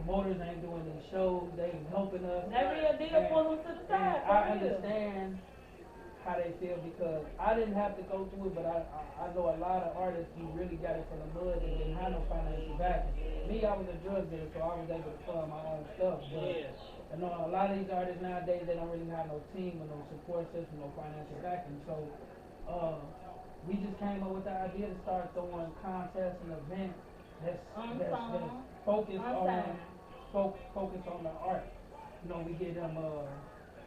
promoters ain't doing these shows, they ain't helping us. That real deal pull them to the side. I understand how they feel because I didn't have to go through it, but I know a lot of artists who really got it from the mud and didn't have no financial backing. Me, I was a drug dealer, so I was able to fund my own stuff. But you know, a lot of these artists nowadays, they don't really have no team or no support system, no financial backing. So we just came up with the idea to start throwing contests and events that's focused on the art. You know, we get them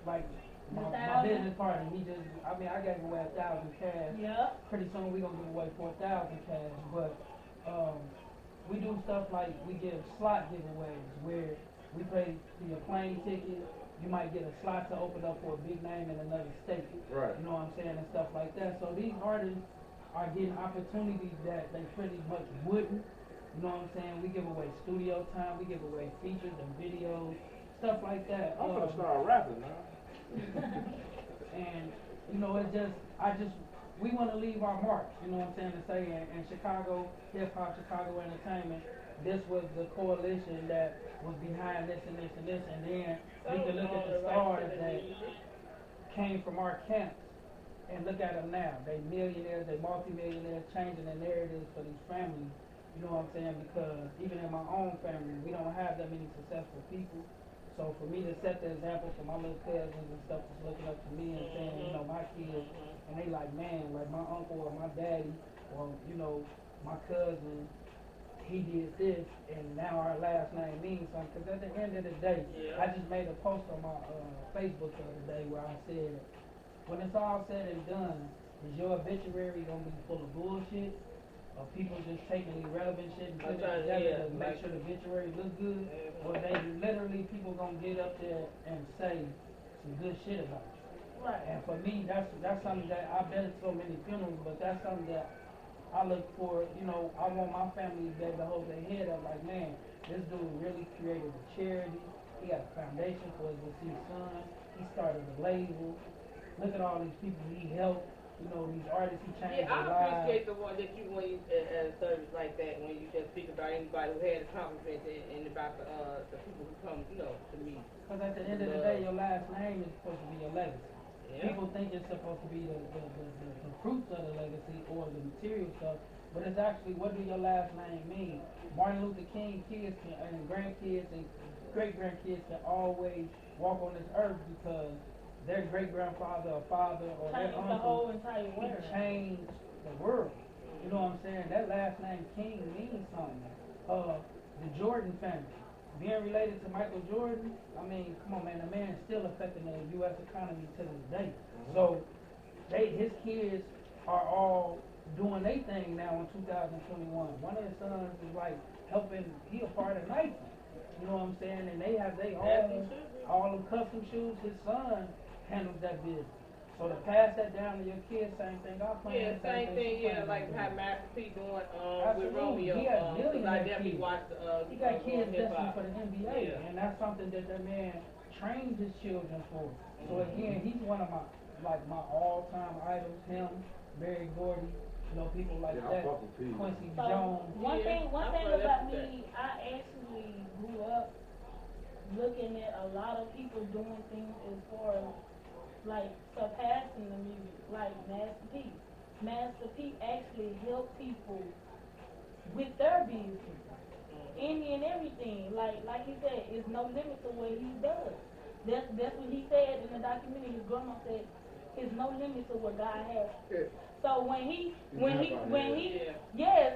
like my business partner, I gave away 1,000 cash. Yep. Pretty soon we gonna give away 4,000 cash, but we do stuff like we give slot giveaways where we pay for your plane ticket. You might get a slot to open up for a big name in another state. Right. You know what I'm saying, and stuff like that. So these artists are getting opportunities that they pretty much wouldn't. You know what I'm saying? We give away studio time, we give away features and videos, stuff like that. I'm gonna start rapping now. And you know, we want to leave our mark. You know what I'm saying? To say in Chicago, hip hop, Chicago entertainment, this was the coalition that was behind this and this and this, and then we can look at the stars that came from our camps and look at them now. They millionaires, they multi-millionaires, changing the narratives for these families. You know what I'm saying? Because even in my own family, we don't have that many successful people. So for me to set the example for my little cousins and stuff that's looking up to me and saying, you know, my kids, and they like, man, like my uncle or my daddy, or, you know, my cousin, he did this, and now our last name means something. Because at the end of the day, I just made a post on my Facebook the other day where I said, when it's all said and done, is your obituary going to be full of bullshit? Or people just taking irrelevant shit and putting it together to make sure the obituary look good? Or they literally, people gonna get up there and say some good shit about it. Right. And for me, that's something that I've been to so many funerals, but that's something that I look for. You know, I want my family to be able to hold their head up like, man, this dude really created a charity. He got a foundation for his deceased son. He started a label. Look at all these people he helped. You know, these artists, he changed their lives. I appreciate the one that you, when you at a service like that, when you just speak about anybody who had a compliment and about the people who come, you know, to meet. Because at the end of the day, your last name is supposed to be your legacy. Yeah. People think it's supposed to be the fruits of the legacy or the material stuff, but it's actually, what do your last name mean? Martin Luther King kids and grandkids and great-grandkids can always walk on this earth because their great-grandfather or father or their uncle, the whole entire world. He changed the world. You know what I'm saying? That last name King means something. The Jordan family, being related to Michael Jordan, I mean, come on, man, the man is still affecting the U.S. economy to this day. So his kids are all doing their thing now in 2021. One of his sons is like helping, he a part of Nike. You know what I'm saying? And they have their own, all them custom shoes. His son handles that business. So to pass that down to your kids, same thing. I'm playing the same thing. Like how Master P doing with Absolutely. Romeo. He got I billionaire definitely kids. watched He got kids destined hip-hop. for the NBA, and that's something that man trained his children for. So again, he's one of my all-time idols. Him, Barry Gordy, you know, people like that. Quincy Jones. One thing about me, I actually grew up looking at a lot of people doing things as far as like surpassing the music, like Master P. Master P actually helped people with their business, any and everything. Like he said, it's no limit to what he does. That's what he said in the documentary. His grandma said, "It's no limit to what God has." So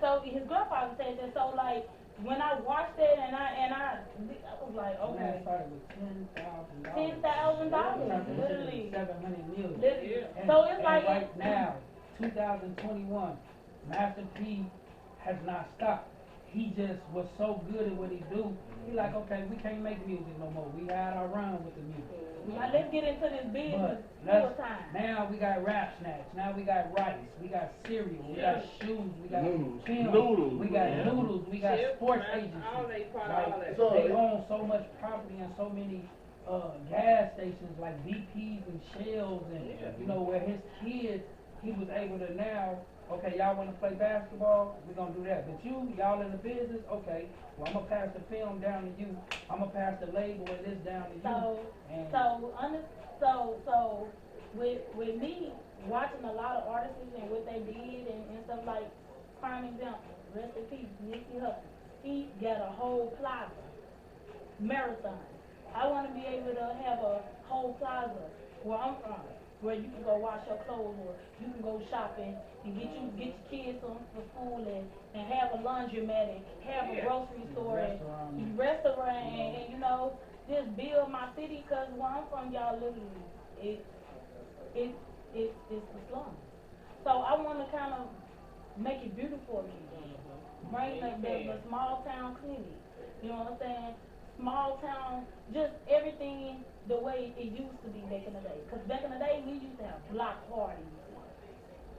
so his grandfather said that. So like, when I watched it and I was like, okay. Started with $10,000. $10,000, literally. 700 million. Yeah. So it's like right now, 2021, Master P has not stopped. He just was so good at what he do. He like, okay, we can't make music no more. We had our run with the music. Now let's get into this business full time. Now we got rap snacks. Now we got rice. We got cereal. We got shoes. We got noodles. We got noodles. We got sports agencies. They own so much property and so many gas stations like BP's and Shells, and you know, where his kids, he was able to now Okay, y'all wanna play basketball? We're gonna do that. But y'all in the business? Okay, well, I'm gonna pass the film down to you. I'm gonna pass the label and this down to you. And So with me watching a lot of artists and what they did and stuff, like prime example, rest in peace, Nipsey Hussle. He got a whole plaza marathon. I want to be able to have a whole plaza where I'm from, where you can go wash your clothes or you can go shopping and get your kids on for school and have a laundromat and have a grocery store and restaurant and you know, just build my city, because where I'm from, y'all, literally it's the slums. So I want to kind of make it beautiful again. Bring the small town clinic. You know what I'm saying? Small town, just everything the way it used to be back in the day. Because back in the day, we used to have block parties.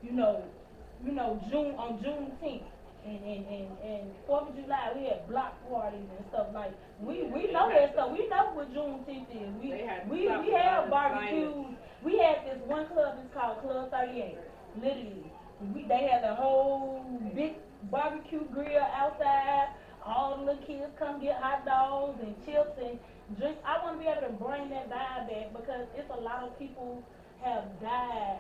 You know, on Juneteenth and 4th of July, we had block parties and stuff like. We know that stuff. We know what Juneteenth is. We have barbecues. We had this one club. It's called Club 38. Literally, they had a whole big barbecue grill outside. All the little kids come get hot dogs and chips and drinks. I want to be able to bring that vibe back, because it's a lot of people have died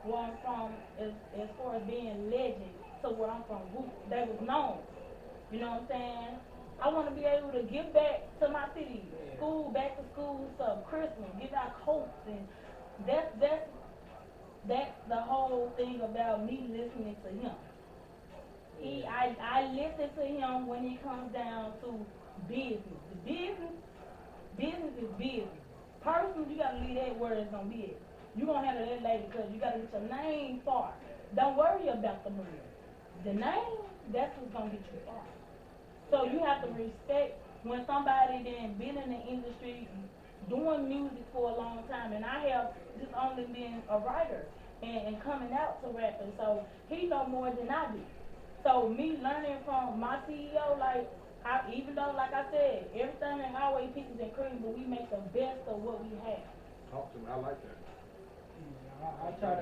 where I'm from as far as being legends to where I'm from. They was known. You know what I'm saying? I want to be able to give back to my city. School, back to school stuff, Christmas, give out coats, and that's the whole thing about me listening to him. I listen to him when it comes down to business. The business is business. Personal, you gotta leave that where it's gonna be at. You gonna handle that later, because you gotta get your name far. Don't worry about the money. The name, that's what's gonna get you far. So you have to respect when somebody then been in the industry doing music for a long time, and I have just only been a writer and coming out to rapping, so he know more than I do. So me learning from my CEO, like, even though, like I said, everything ain't always peaches and cream, but we make the best of what we have. Talk to me, I like that. I try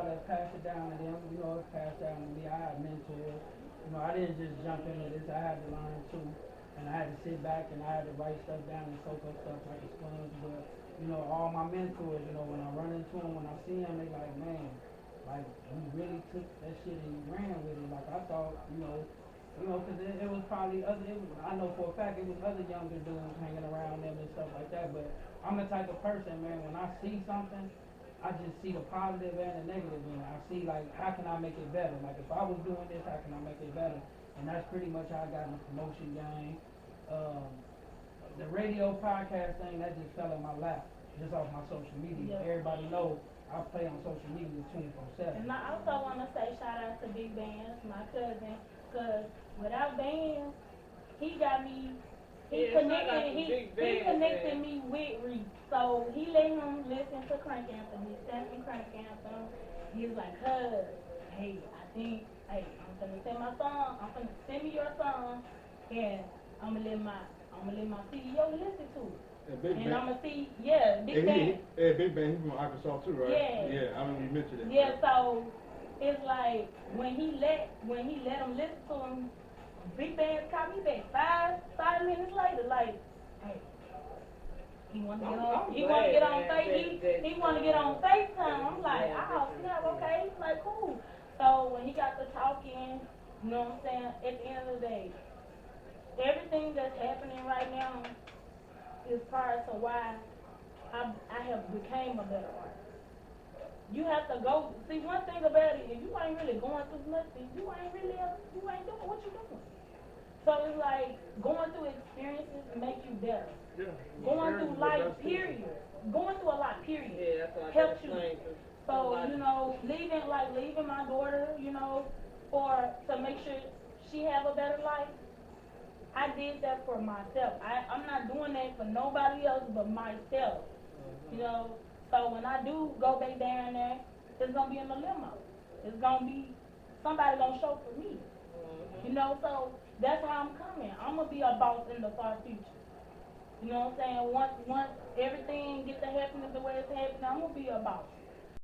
to pass it down to them, you know, it's passed down to me. I had mentors. You know, I didn't just jump into this, I had to learn too. And I had to sit back and I had to write stuff down and soak up stuff like a sponge. But, you know, all my mentors, you know, when I run into them, when I see them, they like, man, like, you really took that shit and you ran with it. Like, I thought, you know, because it was probably I know for a fact it was other younger dudes hanging around them and stuff like that. But I'm the type of person, man, when I see something, I just see the positive and the negative in it. I see, like, how can I make it better? Like, if I was doing this, how can I make it better? And that's pretty much how I got in the promotion game. The radio podcast thing, that just fell in my lap, just off my social media. Yep. Everybody knows I play on social media 24/7. And I also want to say shout out to Big Bands, my cousin, because without Bands, he got me, he connected me with Reese. So he let him listen to Crank Anthem. He sent me Crank Anthem. He was like, hey, I'm gonna send my song. I'm gonna send me your song, and I'm gonna let my CEO listen to it. And I'm gonna see, Big Bang. Big Bang, he's from Arkansas too, right? Yeah. I remember you mentioned that. Yeah, so it's like when he let him listen to him, Big Bang called me back 5 minutes later, like, hey, he wanna get on FaceTime. I'm like, oh snap, okay, he's like, cool. So when he got to talking, you know what I'm saying, at the end of the day, everything that's happening right now is part of why I have became a better artist. You have to go, see, one thing about it, if you ain't really going through nothing, you ain't doing what you're doing. So it's like, going through experiences make you better. Yeah. Going through life, period. Going through a lot, period. Yeah, that's what I helps you. explained. So, you know, leaving my daughter, you know, to make sure she have a better life, I did that for myself. I'm not doing that for nobody else but myself. You know, so when I do go back down there, it's gonna be in the limo. It's gonna be somebody gonna show for me. You know, so that's where I'm coming. I'm gonna be a boss in the far future. You know what I'm saying? Once everything gets to happening the way it's happening, I'm gonna be a boss.